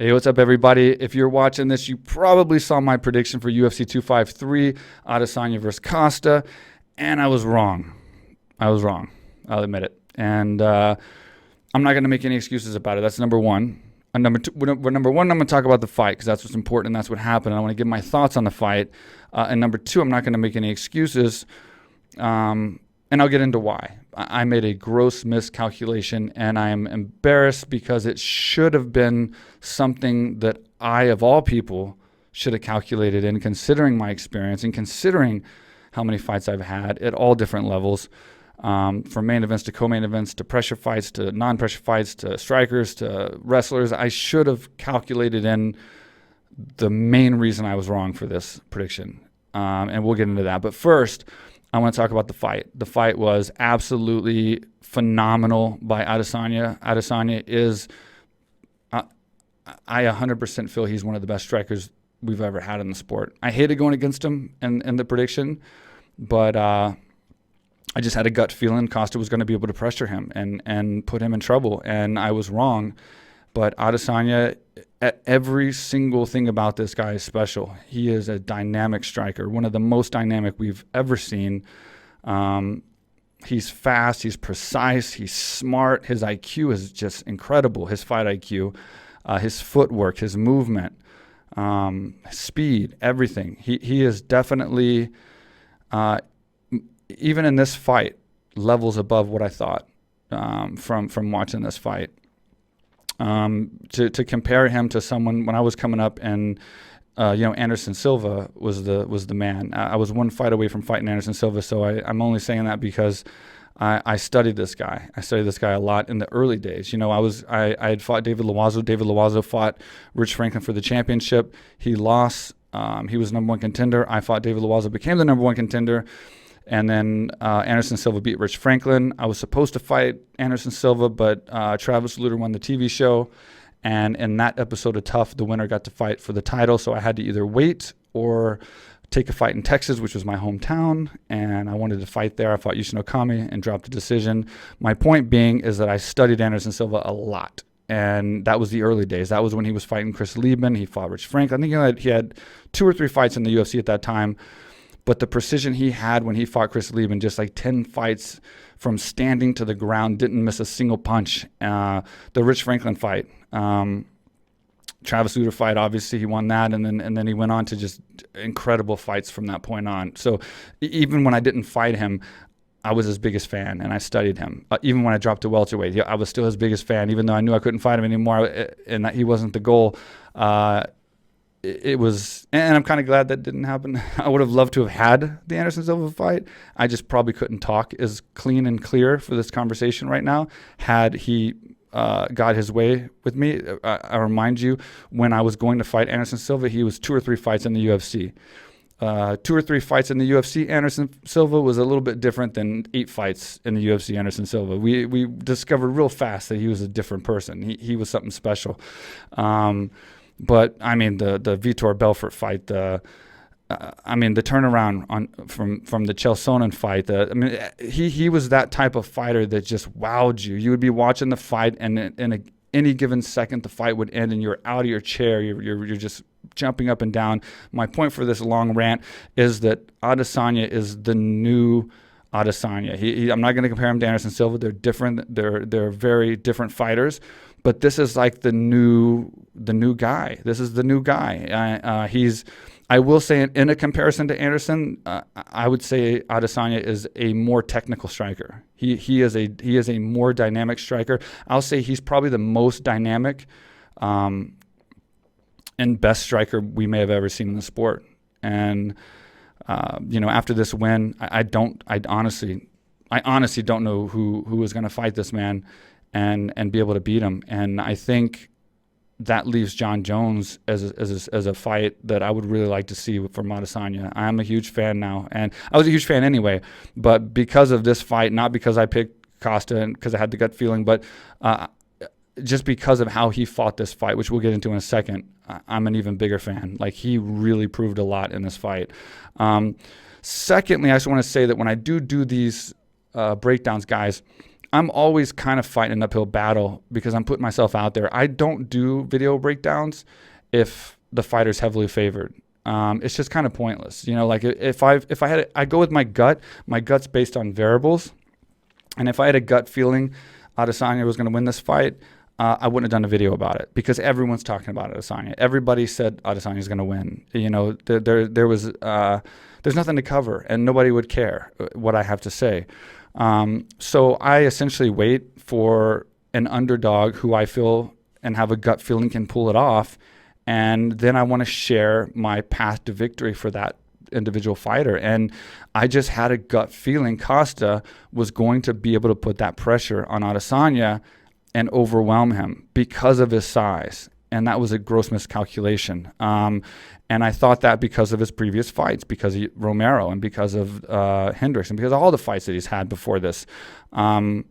Hey, what's up, everybody? If you're watching this, you probably saw my prediction for UFC 253, Adesanya versus Costa, and I was wrong. I'll admit it. And I'm not going to make any excuses about it. That's number one. And number one, I'm going to talk about the fight because that's what's important and that's what happened. I want to give my thoughts on the fight. And number two, I'm not going to make any excuses. And I'll get into why. I made a gross miscalculation, and I am embarrassed because it should have been something that I, of all people, should have calculated in, considering my experience and considering how many fights I've had at all different levels, from main events to co-main events to pressure fights to non-pressure fights to strikers to wrestlers. I should have calculated in the main reason I was wrong for this prediction, and we'll get into that. But first, I want to talk about the fight. The fight was absolutely phenomenal by Adesanya. Adesanya is, I 100% feel he's one of the best strikers we've ever had in the sport. I hated going against him in the prediction, but I just had a gut feeling Costa was going to be able to pressure him and put him in trouble, and I was wrong. But Adesanya, every single thing about this guy is special. He is a dynamic striker, one of the most dynamic we've ever seen. He's fast, he's precise, he's smart. His IQ is just incredible, his fight IQ, his footwork, his movement, speed, everything. He is definitely, even in this fight, levels above what I thought from watching this fight. To compare him to someone when I was coming up, and Anderson Silva was the man. I was one fight away from fighting Anderson Silva, so I'm only saying that because I studied this guy. I studied this guy a lot in the early days. I had fought David Loiseau. David Loiseau fought Rich Franklin for the championship. He lost. He was number one contender. I fought David Loiseau, became the number one contender. And then Anderson Silva beat Rich Franklin. I was supposed to fight Anderson Silva, but Travis Lutter won the TV show. And in that episode of Tough, the winner got to fight for the title. So I had to either wait or take a fight in Texas, which was my hometown. And I wanted to fight there. I fought Yushin Okami and dropped a decision. My point being is that I studied Anderson Silva a lot. And that was the early days. That was when he was fighting Chris Liebman. He fought Rich Franklin. I think he had 2 or 3 fights in the UFC at that time. But the precision he had when he fought Chris Liebman, just like 10 fights from standing to the ground, didn't miss a single punch. The Rich Franklin fight, Travis Lutter fight, obviously he won that, and then he went on to just incredible fights from that point on. So even when I didn't fight him, I was his biggest fan, and I studied him. Even when I dropped to welterweight, I was still his biggest fan, even though I knew I couldn't fight him anymore, and that he wasn't the goal. It was, and I'm kind of glad that didn't happen. I would have loved to have had the Anderson Silva fight. I just probably couldn't talk as clean and clear for this conversation right now had he got his way with me. I remind you, when I was going to fight Anderson Silva, he was 2 or 3 fights in the UFC. 2 or 3 fights in the UFC, Anderson Silva was a little bit different than 8 fights in the UFC, Anderson Silva. We discovered real fast that he was a different person. He was something special. But I mean, the Vitor Belfort fight, the turnaround from the Chael Sonnen fight. He was that type of fighter that just wowed you. You would be watching the fight, and in any given second, the fight would end, and you're out of your chair. You're just jumping up and down. My point for this long rant is that Adesanya is the new Adesanya. I'm not going to compare him to Anderson Silva. They're different. They're very different fighters. But this is like the new guy. This is the new guy. I will say, in a comparison to Anderson, I would say Adesanya is a more technical striker. He is a more dynamic striker. I'll say he's probably the most dynamic and best striker we may have ever seen in the sport. And after this win, I honestly don't know who is going to fight this man and be able to beat him. And I think that leaves John Jones as a fight that I would really like to see from Adesanya. I'm a huge fan now, and I was a huge fan anyway, but because of this fight, not because I picked Costa and because I had the gut feeling, but just because of how he fought this fight, which we'll get into in a second, I'm an even bigger fan. Like, he really proved a lot in this fight. Secondly, I just want to say that when I do these breakdowns, guys, I'm always kind of fighting an uphill battle because I'm putting myself out there. I don't do video breakdowns if the fighter's heavily favored. It's just kind of pointless. Like if I had, I go with my gut. My gut's based on variables. And if I had a gut feeling Adesanya was going to win this fight, I wouldn't have done a video about it because everyone's talking about Adesanya. Everybody said Adesanya's going to win. There's nothing to cover, and nobody would care what I have to say. So I essentially wait for an underdog who I feel and have a gut feeling can pull it off, and then I want to share my path to victory for that individual fighter. And I just had a gut feeling Costa was going to be able to put that pressure on Adesanya and overwhelm him because of his size. And that was a gross miscalculation. And I thought that because of his previous fights, because of Romero and because of Hendricks and because of all the fights that he's had before this. And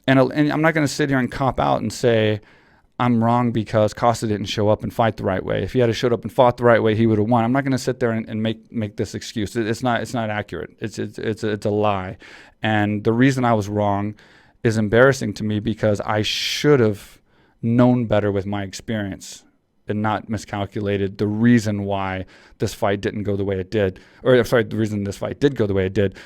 I'm not going to sit here and cop out and say I'm wrong because Costa didn't show up and fight the right way. If he had showed up and fought the right way, he would have won. I'm not going to sit there and make this excuse. It's not accurate. It's a lie. And the reason I was wrong is embarrassing to me because I should have known better with my experience and not miscalculated the reason why this fight didn't go the way it did. The reason this fight did go the way it did.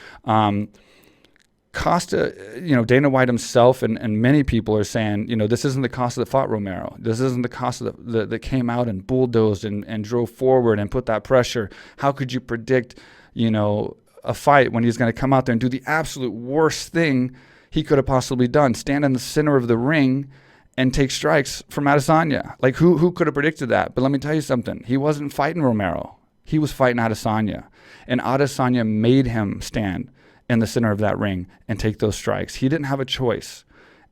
Costa, Dana White himself and many people are saying, this isn't the Costa that fought Romero. This isn't the Costa that came out and bulldozed and drove forward and put that pressure. How could you predict, a fight when he's going to come out there and do the absolute worst thing he could have possibly done, stand in the center of the ring and take strikes from Adesanya? Like, who could have predicted that? But let me tell you something. He wasn't fighting Romero. He was fighting Adesanya. And Adesanya made him stand in the center of that ring and take those strikes. He didn't have a choice.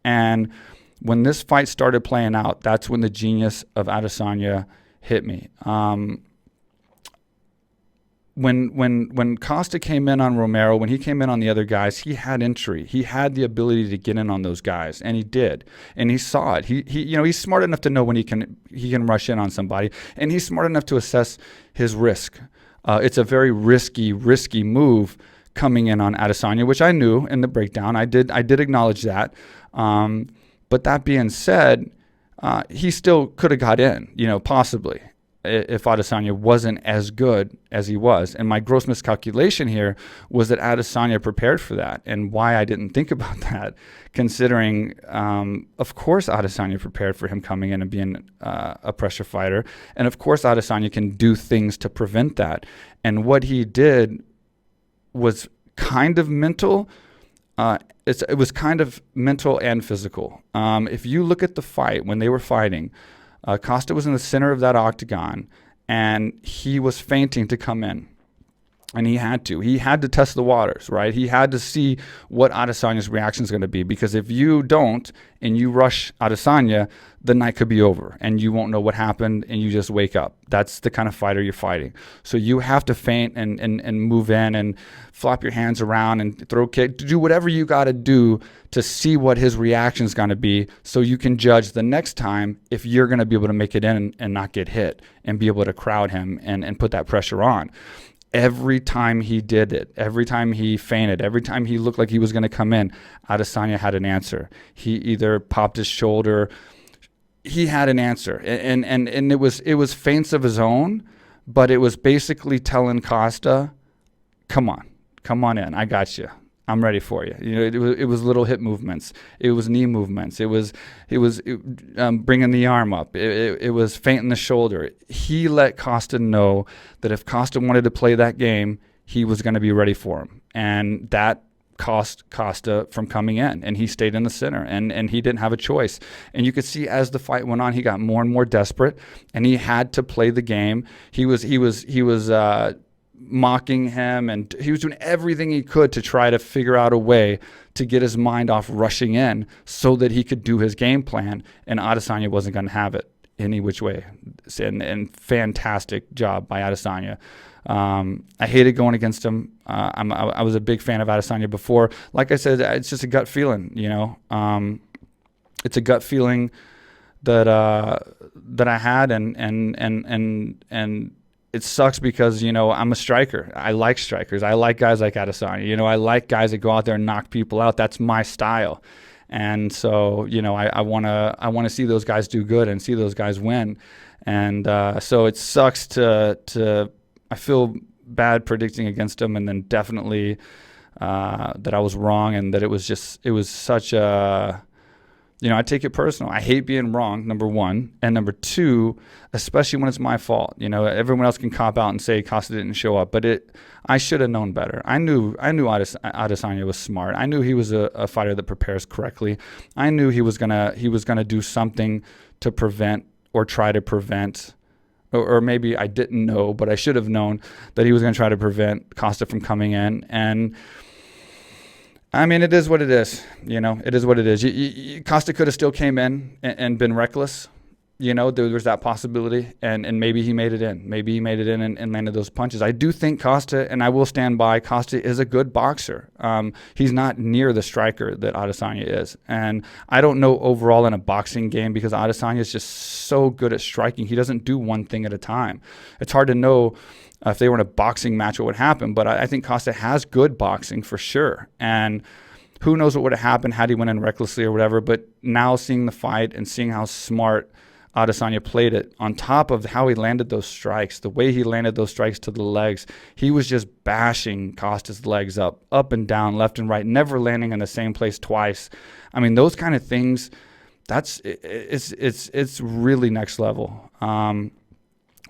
And when this fight started playing out, that's when the genius of Adesanya hit me. When Costa came in on Romero, when he came in on the other guys, he had entry. He had the ability to get in on those guys, and he did. And he saw it. He's smart enough to know when he can rush in on somebody, and he's smart enough to assess his risk. It's a very risky move coming in on Adesanya, which I knew in the breakdown. I did acknowledge that. But that being said, he still could have got in, possibly, if Adesanya wasn't as good as he was. And my gross miscalculation here was that Adesanya prepared for that. And why I didn't think about that, considering, of course, Adesanya prepared for him coming in and being a pressure fighter. And of course, Adesanya can do things to prevent that. And what he did was kind of mental. It was kind of mental and physical. If you look at the fight, when they were fighting, Costa was in the center of that octagon, and he was feinting to come in. And he had to test the waters, right? He had to see what Adesanya's reaction is going to be, because if you don't and you rush Adesanya, the night could be over and you won't know what happened and you just wake up. That's the kind of fighter you're fighting. So you have to feint and move in and flop your hands around and throw kick, do whatever you got to do to see what his reaction is going to be, so you can judge the next time if you're going to be able to make it in and not get hit and be able to crowd him and put that pressure on. Every time he did it, every time he feinted, every time he looked like he was going to come in, Adesanya had an answer. He either popped his shoulder. He had an answer. And it was feints of his own, but it was basically telling Costa, come on in. I got you. I'm ready for you. It was little hip movements. It was knee movements. It was bringing the arm up. It was feinting the shoulder. He let Costa know that if Costa wanted to play that game, he was going to be ready for him. And that cost Costa from coming in, and he stayed in the center, and he didn't have a choice. And you could see as the fight went on, he got more and more desperate, and he had to play the game. He was mocking him, and he was doing everything he could to try to figure out a way to get his mind off rushing in so that he could do his game plan, and Adesanya wasn't going to have it any which way. And fantastic job by Adesanya. I hated going against him. I was a big fan of Adesanya before. Like I said, it's just a gut feeling, it's a gut feeling that I had, and it sucks because, I'm a striker. I like strikers. I like guys like Adesanya. I like guys that go out there and knock people out. That's my style. And so, I want to see those guys do good and see those guys win. And so it sucks I feel bad predicting against him, and then definitely that I was wrong, and that it was such a, I take it personal. I hate being wrong, number one. And number two, especially when it's my fault. Everyone else can cop out and say Costa didn't show up, but I should have known better. I knew Adesanya was smart. I knew he was a fighter that prepares correctly. I knew he was gonna do something to prevent or try to prevent, or maybe I didn't know, but I should have known that he was going to try to prevent Costa from coming in. And I mean, it is what it is. It is what it is. Costa could have still came in and been reckless. There was that possibility, and maybe he made it in. Maybe he made it in and landed those punches. I do think Costa, and I will stand by, Costa is a good boxer. He's not near the striker that Adesanya is. And I don't know overall in a boxing game, because Adesanya is just so good at striking. He doesn't do one thing at a time. It's hard to know if they were in a boxing match what would happen, but I think Costa has good boxing for sure. And who knows what would have happened had he went in recklessly or whatever. But now seeing the fight and seeing how smart Adesanya played it, on top of how he landed those strikes, the way he landed those strikes to the legs, he was just bashing Costa's legs up and down, left and right, never landing in the same place twice. I mean, those kind of things, it's really next level.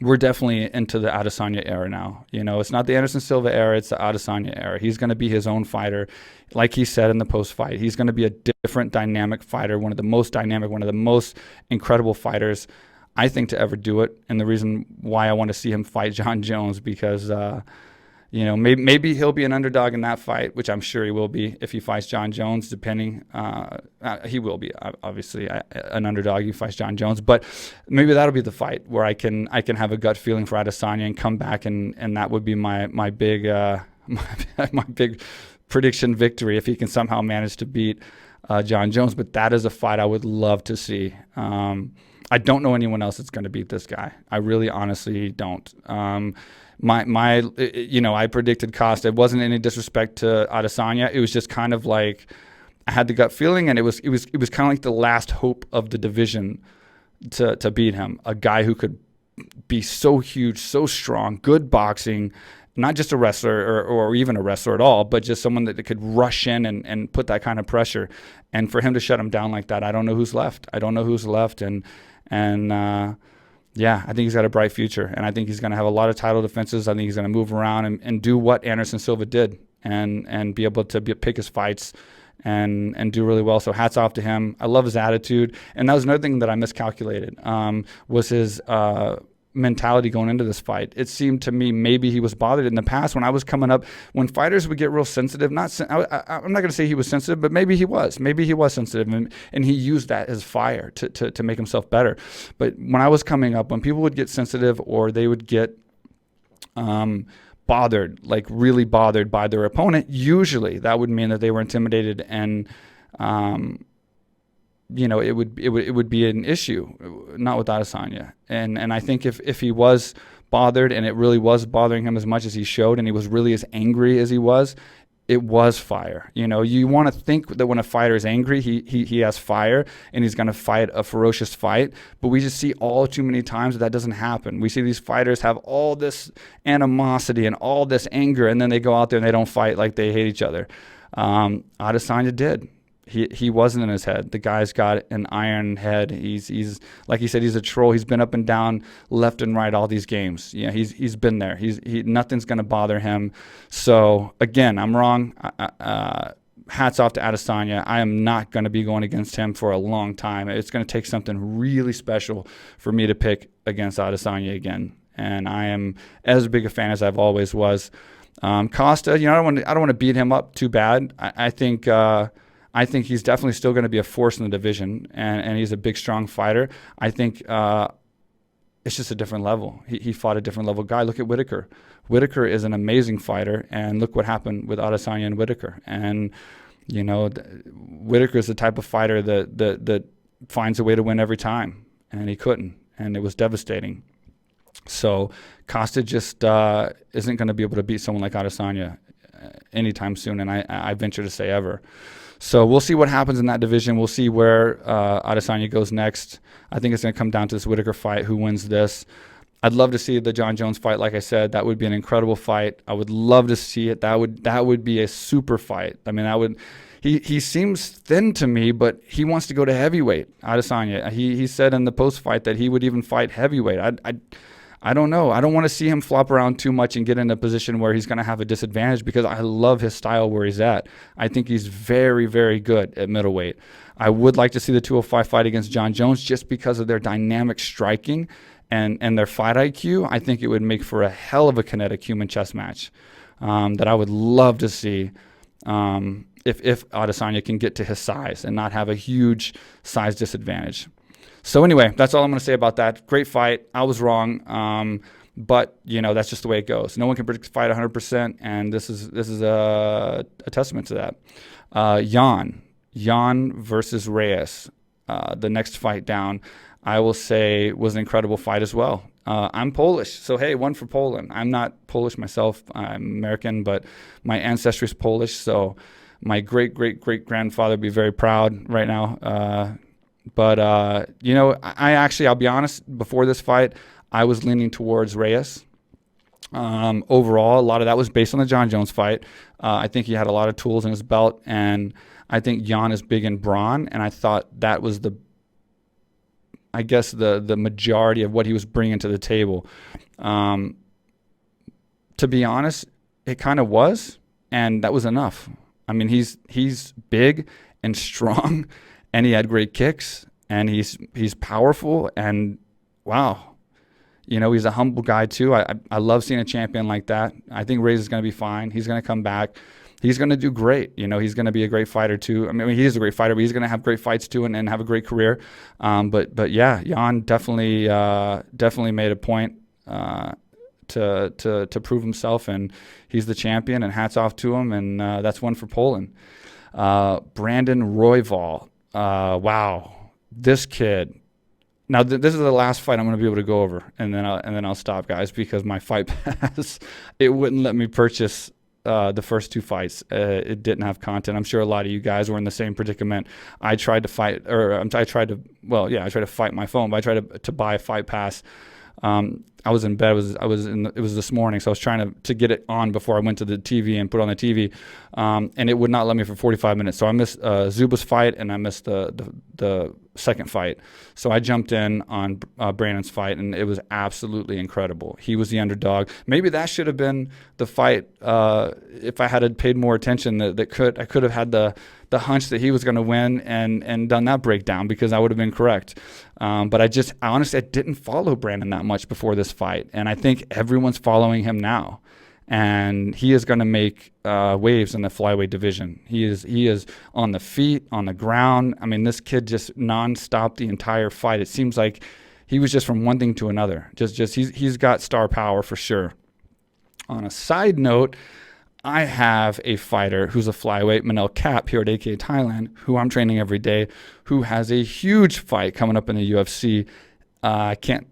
We're definitely into the Adesanya era now. It's not the Anderson Silva era, it's the Adesanya era. He's going to be his own fighter. Like he said in the post-fight, he's going to be a different dynamic fighter, one of the most dynamic, one of the most incredible fighters, I think, to ever do it. And the reason why I want to see him fight Jon Jones, because maybe he'll be an underdog in that fight, which I'm sure he will be if he fights Jon Jones, depending. He will be, obviously, an underdog if he fights Jon Jones. But maybe that'll be the fight where I can have a gut feeling for Adesanya and come back, and that would be my big my big prediction victory if he can somehow manage to beat Jon Jones. But that is a fight I would love to see. I don't know anyone else that's going to beat this guy. I really honestly don't. I predicted Costa. It wasn't any disrespect to Adesanya. It was just kind of like I had the gut feeling, and it was kind of like the last hope of the division to beat him. A guy who could be so huge, so strong, good boxing, not just a wrestler or even a wrestler at all, but just someone that could rush in and put that kind of pressure. And for him to shut him down like that, I don't know who's left. Yeah, I think he's got a bright future, and I think he's going to have a lot of title defenses. I think he's going to move around and do what Anderson Silva did and be able to pick his fights and do really well. So hats off to him. I love his attitude. And that was another thing that I miscalculated, was his mentality going into this fight. It seemed to me maybe he was bothered in the past when I was coming up, when fighters would get real sensitive. I'm not going to say he was sensitive, but maybe he was sensitive, and he used that as fire to make himself better. But when I was coming up, when people would get sensitive or they would get bothered, like really bothered by their opponent, usually that would mean that they were intimidated, and it would be an issue, not with Adesanya. And I think if he was bothered and it really was bothering him as much as he showed, and he was really as angry as he was, it was fire. You want to think that when a fighter is angry, he has fire and he's going to fight a ferocious fight. But we just see all too many times that doesn't happen. We see these fighters have all this animosity and all this anger, and then they go out there and they don't fight like they hate each other. Adesanya did. He wasn't in his head. The guy's got an iron head. He's like he said, he's a troll. He's been up and down, left and right all these games. He's been there. Nothing's going to bother him. So again, I'm wrong. Hats off to Adesanya. I am not going to be going against him for a long time. It's going to take something really special for me to pick against Adesanya again. And I am as big a fan as I've always was. Costa, I don't want to beat him up too bad. I think he's definitely still going to be a force in the division, and he's a big, strong fighter. I think it's just a different level. He fought a different level guy. Look at Whitaker. Whitaker is an amazing fighter, and look what happened with Adesanya and Whitaker. And, Whitaker is the type of fighter that finds a way to win every time, and he couldn't, and it was devastating. So Costa just isn't going to be able to beat someone like Adesanya anytime soon, and I venture to say ever. So we'll see what happens in that division. We'll see where Adesanya goes next. I think it's going to come down to this Whittaker fight, who wins this. I'd love to see the Jon Jones fight. Like I said, that would be an incredible fight. I would love to see it. That would be a super fight. I mean, he seems thin to me, but he wants to go to heavyweight, Adesanya. He said in the post-fight that he would even fight heavyweight. I don't know. I don't want to see him flop around too much and get in a position where he's going to have a disadvantage, because I love his style where he's at. I think he's very, very good at middleweight. I would like to see the 205 fight against Jon Jones just because of their dynamic striking and their fight IQ. I think it would make for a hell of a kinetic human chess match that I would love to see if Adesanya can get to his size and not have a huge size disadvantage. So anyway, that's all I'm going to say about that. Great fight. I was wrong, but that's just the way it goes. No one can predict the fight 100%, and this is a testament to that. Jan versus Reyes, the next fight down, I will say was an incredible fight as well. I'm Polish, so hey, one for Poland. I'm not Polish myself. I'm American, but my ancestry is Polish, so my great-great-great-grandfather would be very proud right now. But I'll be honest, before this fight, I was leaning towards Reyes. Overall, a lot of that was based on the Jon Jones fight. I think he had a lot of tools in his belt, and I think Jan is big in brawn, and I thought that was the majority of what he was bringing to the table. To be honest, it kind of was, and that was enough. I mean, he's big and strong, and he had great kicks, and he's powerful, and wow. He's a humble guy too. I love seeing a champion like that. I think Reyes is going to be fine. He's going to come back. He's going to do great. He's going to be a great fighter too. I mean, he is a great fighter, but he's going to have great fights too and have a great career. But yeah, Jan definitely made a point to prove himself, and he's the champion, and hats off to him. And that's one for Poland. Brandon Royval. Wow, this kid. Now this is the last fight I'm going to be able to go over, and then I'll stop, guys, because my fight pass it wouldn't let me purchase the first two fights. It didn't have content. I'm sure a lot of you guys were in the same predicament. I tried to fight my phone, but I tried to buy a fight pass. I was in bed. It was this morning, so I was trying to get it on before I went to the TV and put on the TV, and it would not let me for 45 minutes. So I missed Zuba's fight, and I missed the second fight. So I jumped in on Brandon's fight, and it was absolutely incredible. He was the underdog. Maybe that should have been the fight if I had paid more attention. I could have had the hunch that he was going to win and done that breakdown, because I would have been correct. But I honestly didn't follow Brandon that much before this fight, and I think everyone's following him now. And he is going to make waves in the flyweight division. He is on the feet, on the ground. I mean, this kid just nonstop the entire fight. It seems like he was just from one thing to another. He's got star power for sure. On a side note, I have a fighter who's a flyweight, Manel Kape, here at AK Thailand, who I'm training every day, who has a huge fight coming up in the UFC. I can't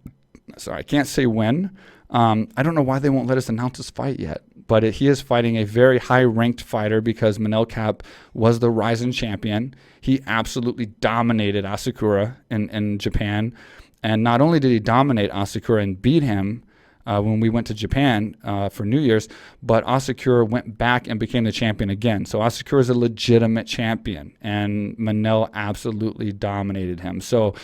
say when. I don't know why they won't let us announce this fight yet, but he is fighting a very high-ranked fighter, because Manel Kape was the Rizin champion. He absolutely dominated Asakura in Japan, and not only did he dominate Asakura and beat him when we went to Japan for New Year's, but Asakura went back and became the champion again. So Asakura is a legitimate champion, and Manel absolutely dominated him. So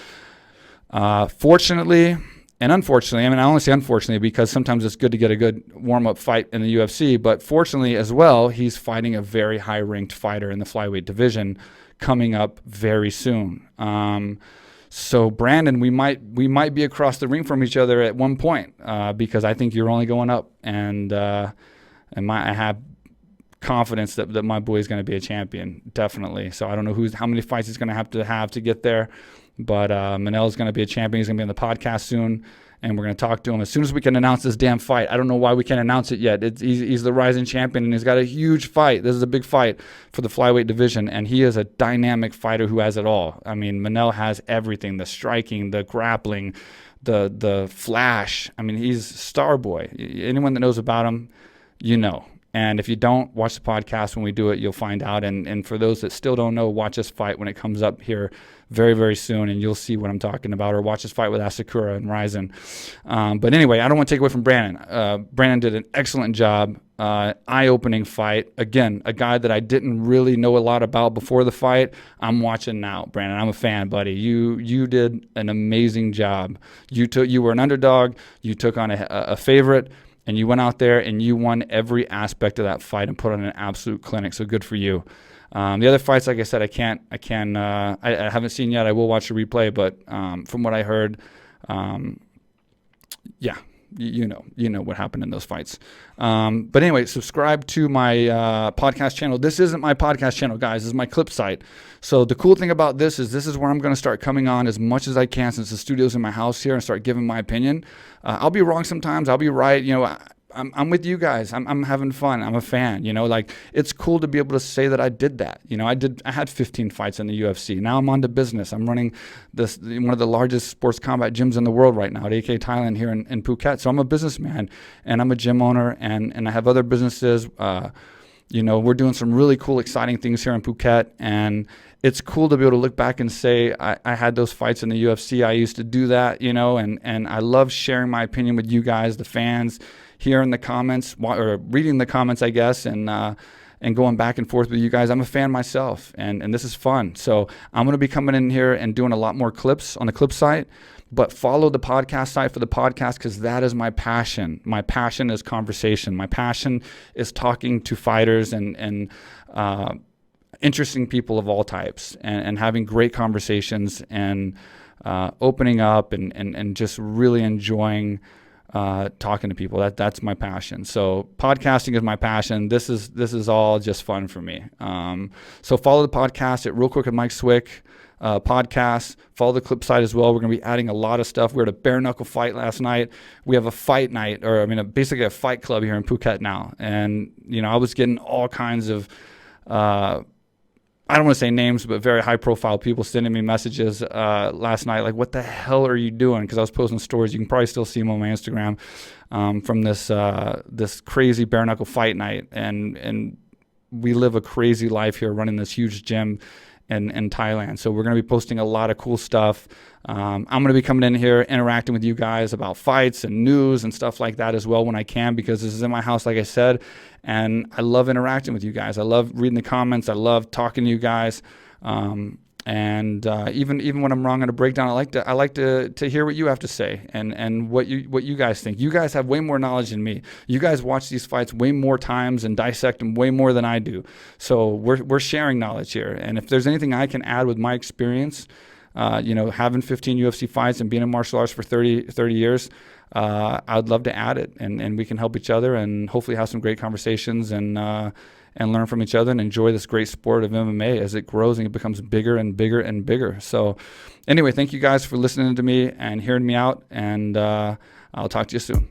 fortunately and unfortunately, I mean, I only say unfortunately because sometimes it's good to get a good warm-up fight in the UFC, but fortunately as well, he's fighting a very high-ranked fighter in the flyweight division coming up very soon. So Brandon, we might be across the ring from each other at one point because I think you're only going up, and I have confidence that my boy is going to be a champion, definitely. So I don't know how many fights he's going to have to get there. But Manel is going to be a champion. He's going to be on the podcast soon, and we're going to talk to him as soon as we can announce this damn fight. I don't know why we can't announce it yet. He's the rising champion, and he's got a huge fight. This is a big fight for the flyweight division, and he is a dynamic fighter who has it all. I mean, Manel has everything: the striking, the grappling, the flash. I mean, he's star boy. Anyone that knows about him, you know. And if you don't, watch the podcast when we do it, you'll find out. And for those that still don't know, watch us fight when it comes up here very, very soon, and you'll see what I'm talking about. Or watch us fight with Asakura and Ryzen. But anyway, I don't want to take away from Brandon. Brandon did an excellent job. Eye-opening fight. Again, a guy that I didn't really know a lot about before the fight. I'm watching now, Brandon. I'm a fan, buddy. You did an amazing job. You were an underdog. You took on a favorite. And you went out there and you won every aspect of that fight and put on an absolute clinic. So good for you. The other fights, like I said, I haven't seen yet. I will watch the replay, but from what I heard, yeah, you know what happened in those fights. But anyway, subscribe to my podcast channel. This isn't my podcast channel, guys. This is my clip site. So the cool thing about this is where I'm going to start coming on as much as I can, since the studio's in my house here, and start giving my opinion. I'll be wrong sometimes. I'll be right. I'm with you guys. I'm having fun. I'm a fan. Like, it's cool to be able to say that I did that. I had 15 fights in the UFC. Now I'm on to business. I'm running one of the largest sports combat gyms in the world right now at AK Thailand here in Phuket. So I'm a businessman, and I'm a gym owner, and I have other businesses. We're doing some really cool, exciting things here in Phuket, and it's cool to be able to look back and say, I had those fights in the UFC. I used to do that, and I love sharing my opinion with you guys, the fans, here in the comments, or reading the comments, I guess, and going back and forth with you guys. I'm a fan myself, and this is fun. So I'm going to be coming in here and doing a lot more clips on the clip site, but follow the podcast site for the podcast, because that is my passion. My passion is conversation. My passion is talking to fighters and interesting people of all types, and having great conversations, and opening up and just really enjoying talking to people. That's my passion. So podcasting is my passion. This is all just fun for me. So follow the podcast at Real Quick with Mike Swick podcast. Follow the clip site as well. We're going to be adding a lot of stuff. We had a bare knuckle fight last night. We have a fight night, basically a fight club here in Phuket now. And I was getting all kinds of I don't want to say names, but very high-profile people sending me messages last night, like, what the hell are you doing? Because I was posting stories. You can probably still see them on my Instagram from this crazy bare-knuckle fight night. And we live a crazy life here running this huge gym in Thailand. So we're going to be posting a lot of cool stuff. I'm going to be coming in here, interacting with you guys about fights and news and stuff like that as well when I can, because this is in my house, like I said, and I love interacting with you guys. I love reading the comments. I love talking to you guys. And even when I'm wrong on a breakdown, I like to hear what you have to say and what you guys think. You guys have way more knowledge than me. You guys watch these fights way more times and dissect them way more than I do. So we're sharing knowledge here. And if there's anything I can add with my experience, having 15 UFC fights and being in martial arts for 30 years, I'd love to add it, and we can help each other and hopefully have some great conversations and learn from each other and enjoy this great sport of MMA as it grows and it becomes bigger and bigger and bigger. So anyway, thank you guys for listening to me and hearing me out, and I'll talk to you soon.